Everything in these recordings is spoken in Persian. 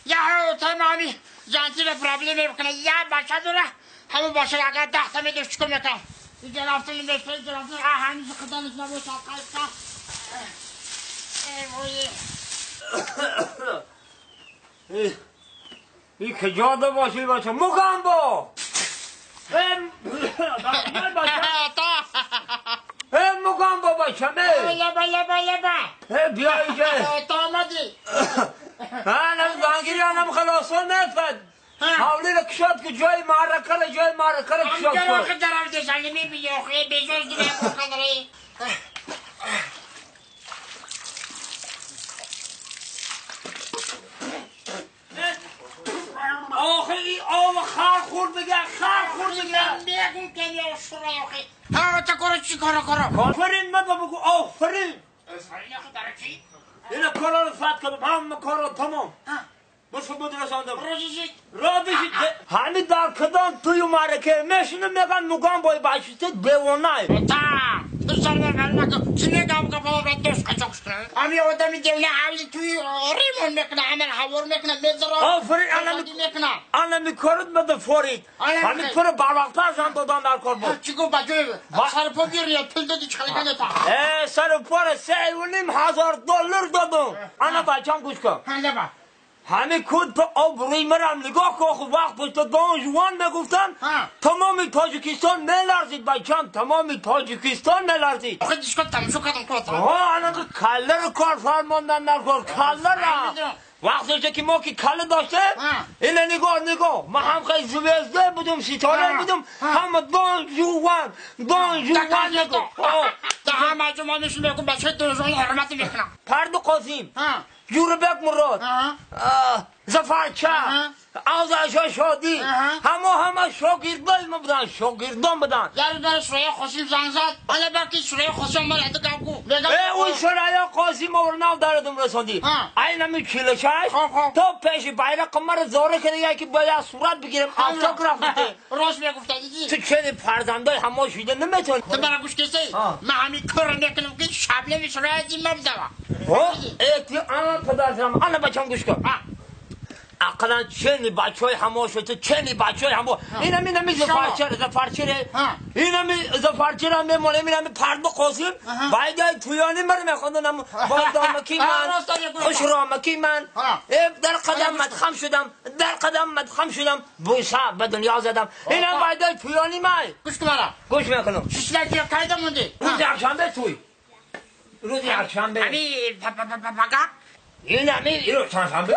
یا تمامی جانتی به پرابلمی بکنه یا باشه دوره همه باشه اگر دختم میدوش چکو میکن این جرافتون بسپری جرافتون هنوز خدانش نبوش آقایستا این کجاده باشی باشه مگم با مگم با باشم بیا اینجا تا آمدی هم زنگیری هم خلاصون نتفد حالی کشاد که جای معرکه کشاد هم جراخه درم دشنگی میبینی آخه بیزوز دیگه بکنی آخه این آب خار خورد بگه میگم که یا شروع آخه ها تا کرو چی کرو آفرین مگه بگو آفرین آفرین آخه داره چی؟ اینه کارا رو فت کنم همه کارا تمام بس بود رساندم را بشید همین در کدام توی معرکه میشینه میگن مگم بای باشید دیوانه تا تو سر بگم نکن چی میگم که بابا دوست قچاقش کنه امی آدمی دیونه حولی توی ریمون میکنه همین حوار میکنه میذاره آفرین انا میکارد بده فورید همین پر بروقتر هم دادن در کار بود چی گفت بجوی سر پا بیریا پل دادی چخلی کنه تا سر پا $3,500 دادم انا بچم گوش کن هنده با همه کود به آبروی مرم نگاه که آخو وقت پشت دان جوان میگفتن تمامی تاجیکستان میلرزید بچم تمامی تاجیکستان میلرزید آخه دیشکا تمشو کردم کلتا انا که کله رو کار فرماندن در کار کله را وقتی که ما که کله داشته اینه نگاه ما هم خیلی زویزده بودم ستاره بودم همه دان جوان نگاه تا همه جمعه میشون بگم بچه دوزان حرمت میکنم پرد قاسم جوربک مراد زفرچه آزادشاه شادی همه شاگردان بودن یاری داره شرایع خوشیم زنگ زد حالا بکی شرایع خوشیم من حتی گم کو اون شرایع قاسم ورناو داردم رساندی این همی چیلشش تو پیش بیرق مرا زاره کنه یکی باید صورت بگیرم آفتوگراف بده راست میگفته تو چه پرزنده همه شیده نمیتون تو برای گوش کسی من همین کار میکنم که شبله می شرایع دیم مبزوا انا پدرم انا بچم گوش کن اقلا چنی بچهای همه شده چنی بچهای همه اینمی زفرچره اینمی زفرچره میمونه اینمی پرد قاسم باید تویانی مرا میخوندن با دامکی من خوش رامکی من در قدم مدخم شدم بوسه به دنیا زدم اینم باید تویانی من گوش میکنم ششلکی کایده موندی روز یکشنبه توی روز یکشنبه امی پاگا این همی ایرو شنبه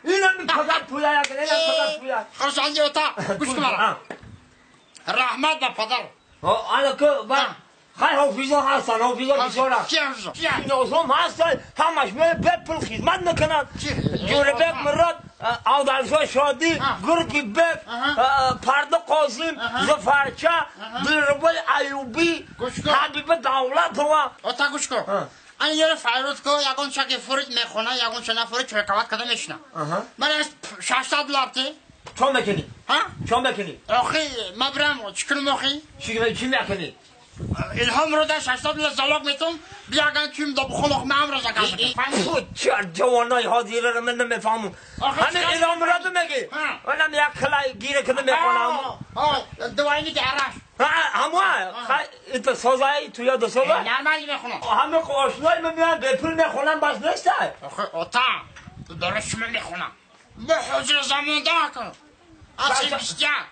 این همی پدر پویا یکنه پدر پویا خرسان دیوتا گوش کمارا رحمت با پدر آنه که خیلی حافظا هستن حافظا بسیاره نازم هستن همش بپل خدمت نکنن جوربک مراد آدرشا شادی گرکی بک پرد قاسم زفرچه بیربای ایوبی حبیب دولت هوا اتا گوش کن این یه فایروت که یکون شکی فرید میخونه یکون شنا فرید چوی کوات کده میشنه من از $600 چون میکنی؟ آخی مبرم چکنم آخی؟ چی میکنی؟ الهام رو ده $600 زلاق میتون بیاگن تویم دا بخون آخ من را زکن بود چر جوانای حاضیره رو من نمیفهمم همه الهام رو ده میگی اونم یک کلای گیره کده میکنم دوائنی که عرش همه ایتا سازایی تو یاد سازای نرمانی میخونم همه آشنای من میان بپل میخونم بس نشته آخه اتا تو درست من میخونم به حضر زمان ده کن اصلی بیستیان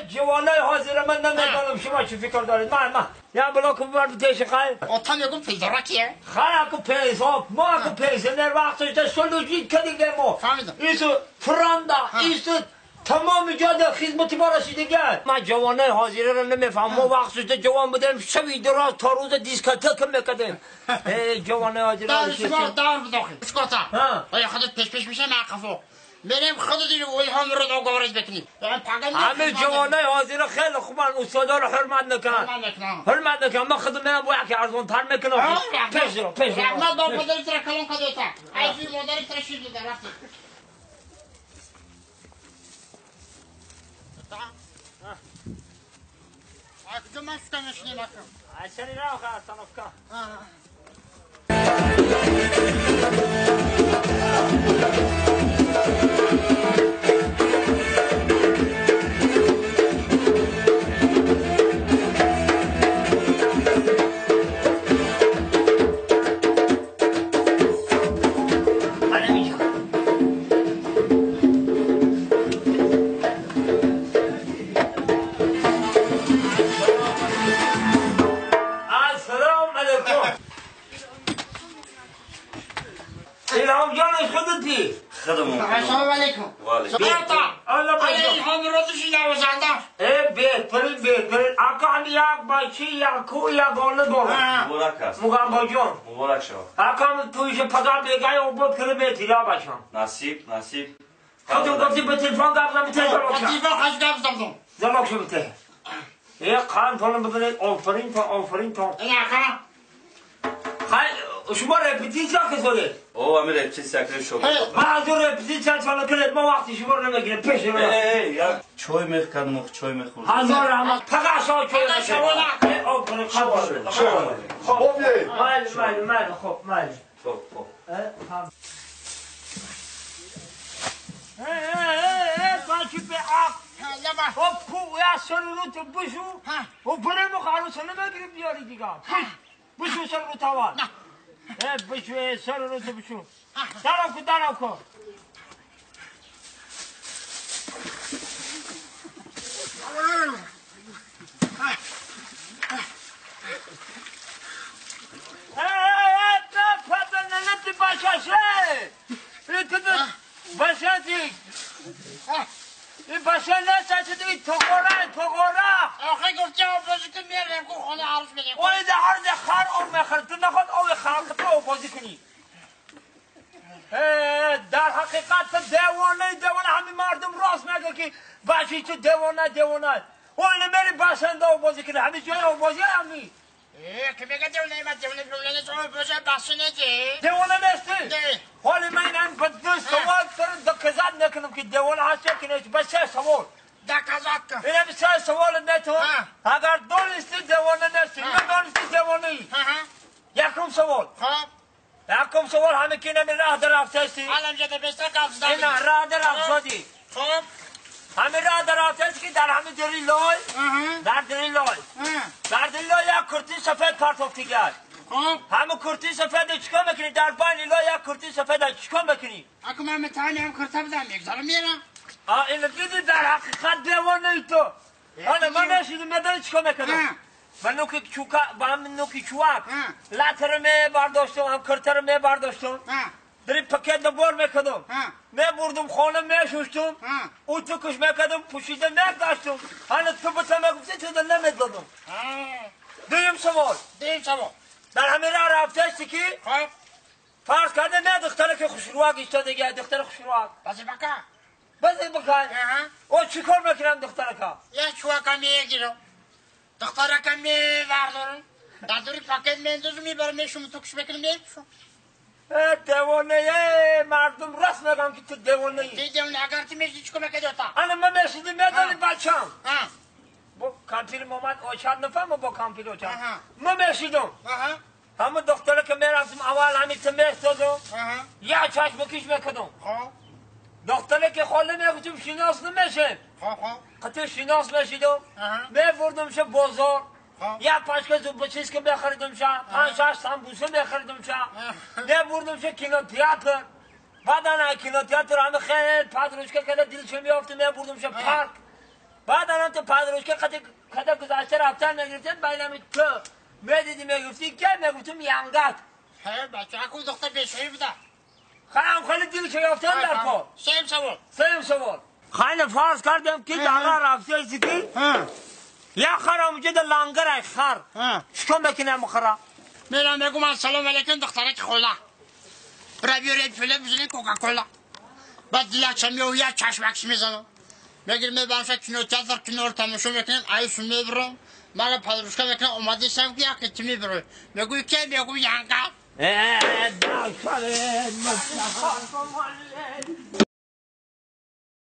جوانای حاضر من نمیدانم شما چی فکر دارید من یا بلا که ببر بتیش خیلی اتا میگم پیدارا کیه؟ خیلی اکو پیزا ما اکو پیزا در وقتش ده سلوجید کدیگه ما ایسو فراندا ایسو تمام جاده خدمتی ما رسیدگه من جوانای حاضره رو نمیفهم ما وقتش ده جوان بودیم شوی دراز تا روز دیسکاتک میکدیم جوانای حاضره رسیدگه دار بداخل اسکاتا آیا خودت پیش میشه معقفو میریم خودت این الهام رو دو گوارش بکنیم همه جوانای حاضره خیلی خوبن استادا رو حرمت نکنن من خودم میرم باید که ارزان تر میکنم پیش رو رحمت با پدری تر کلون کدیتا ایفی مادری تر شیر دیده رفتی کجا من سکنش نمکم اچنی رو خواهد تنفکا السلام علیکم. هم روزش نوزنده. بهترین اکان یک بچه یکو یگانه دارم. مبارک است. مگم با جان مبارک شو. اکان تویش پدر بگه او بود که به تیلا باشم. نصیب. خودم گفتی به تلفن گفتم به تلفن با تیفا خش گفتم. زمان شو بته. یک خان تونم بدونید آفرین تا. این اکا. شما رپتیشن که زدید؟ او امیر رپتیشن کرد شو. من از اون رپتیشن چاله کنید ما وقتی شما رو نمیگیرم پیش رو. یا چای میخوردم چای میخورد. هزار رحمت فقط شما چای میخورد. آفرین خب. خب مال خب مال. خب. بچه به آب. خب کو یا سرورو تو بشو. و برای مخارو سنم نگیری بیاری دیگه. بشو سرورو توان. بشو سرورو تو بشو. دارم کو. باشه نه چطوری توقورا آخه گفتی آبازی که میرم که خانه عرض بدیم اوی ده هر ده خر او میخرد تو نخواد اوی خر که تو آبازی کنی در حقیقت تو دیوانه همین مردم راست میگه که بچه تو دیوانه اوی نمیری بسنده آبازی کنی همین جای آبازی همی که بگه دیوانه تو بشه بسه نده دیوانه نیستی؟ حالی من این بدون سوال کرد دکزاد نکنم که دیوانه هستی کنیش بسه سوال دکزاد کن اینه بسه سوال نتو اگر دونستی دیوانه نیستی ندونستی دیوانه ای یکم سوال همه که نمی راه در افتستی الان جده بسته قبض داری اینه راه در افتادی خب همه راه در افتستی که در همه دری لای در دری لای یک کرتی سفید پرتوفتی گرد خب همه کرتی سفید چیکار میکنی در بین لای یک کرتی سفید چیکار میکنی اگه من متانی هم کرته بدم یک ذره میرم اینو دیدی در حقیقت دیوانه ای تو حالا من نشیدم میدانی چیکار میکنم من نوکی چوک لاتر می برداشتم هم کرتر می برداشتم دری پکت دبار میکردم می بردم خانه می شوشتم او تو کش میکردم پوشیده نگذاشتم حالا تو بتا میگفتی تو دل نمیدادم دویم سوال در همه راه رفتشتی که خب فرض کرده نه دختره که خوشروک ایستاده گه دختر خوشروک بازی بکن بازی بکن او چی کار میکنم دختره که یک چوکا میگیرم دختره که میبردارم در دوری پاکت میندازم میبرم میشم تو کش بکنم میشم دیوانه مردم راست میگم که تو دیوانه ای دیدم اگر تو میشی چکو میکنی دوتا انا من میشیدم میدانی بچم با کامپیل مامد آشاد نفهم با کامپیل آشاد من میشیدم همه دختره که میرفتم اول همین تمیز دادم یا چشم بکش میکدم دختره که خاله میگفتم شناس نمیشه قطع شناس میشیدم میبردم شه بازار یا پاشکه زوبچیز که بخریدم شه 5-6 سمبوسه بخریدم شه میبردم شه کینو تیاتر بعد کینو تیاتر همه خیلی پادروشکه که دلش میافته میبردم شه پارک بعد تو پادروشکه قطع گذاشته رفتن نگرفتن بینمی تو میدیدی میگفتی که میگفتم یانگات بچه اکو دختر بیشوی بوده خیلی دلش یافتن در پا سیم سوال خیلی فرض کردم که داغا رفته ایسی که یا خرم جد لانگر خر شکم بکنه مخرا میرم بگم السلام علیکم دختره که خولا برای بیارید فیله بزنید کوکاکولا بعد دیلکشم میو یا چشمکش میزنم میگیرم میبرم شد کنور تماشا میکنم ایشون میبرم من پادروشکا میکنم اومده شم که یکی چی میبرم میگوی که میگوی یانگا داشتن